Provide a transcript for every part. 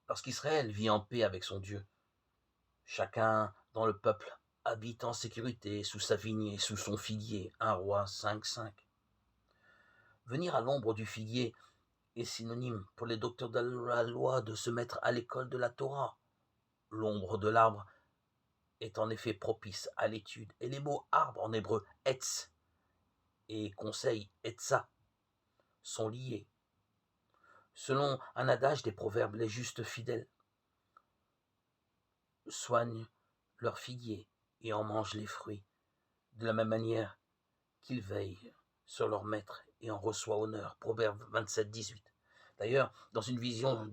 Lorsqu'Israël vit en paix avec son Dieu, chacun dans le peuple habite en sécurité sous sa vigne et sous son figuier. 1 Roi 5,5. Venir à l'ombre du figuier est synonyme pour les docteurs de la loi de se mettre à l'école de la Torah. L'ombre de l'arbre est en effet propice à l'étude, et les mots arbre en hébreu etz et conseil etza sont liés. Selon un adage des proverbes, les justes fidèles soignent leur figuier et en mangent les fruits, de la même manière qu'ils veillent sur leur maître et en reçoivent honneur. Proverbe 27,18. D'ailleurs, dans une vision,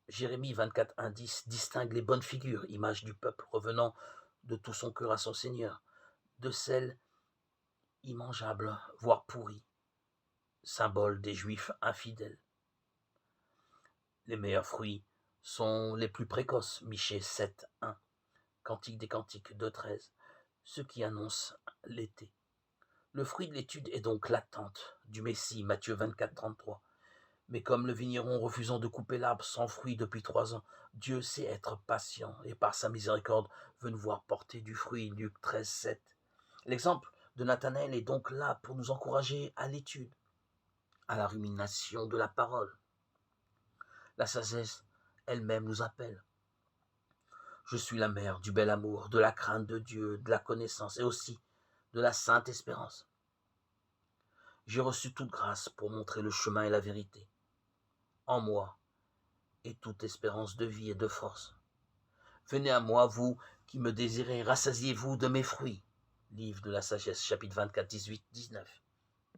Jérémie 24,1,10 distingue les bonnes figures, image du peuple revenant de tout son cœur à son Seigneur, de celles immangeables, voire pourries, symbole des Juifs infidèles. Les meilleurs fruits sont les plus précoces, Michée 7,1, Cantique des Cantiques 2,13, ce qui annonce l'été. Le fruit de l'étude est donc l'attente du Messie, Matthieu 24,33. Mais comme le vigneron refusant de couper l'arbre sans fruit depuis 3 ans, Dieu sait être patient et par sa miséricorde veut nous voir porter du fruit, Luc 13,7. L'exemple de Nathanaël est donc là pour nous encourager à l'étude, à la rumination de la parole. La sagesse elle-même nous appelle. Je suis la mère du bel amour, de la crainte de Dieu, de la connaissance et aussi de la sainte espérance. J'ai reçu toute grâce pour montrer le chemin et la vérité. En moi est toute espérance de vie et de force. Venez à moi, vous qui me désirez, rassasiez-vous de mes fruits. Livre de la sagesse, chapitre 24, 18, 19.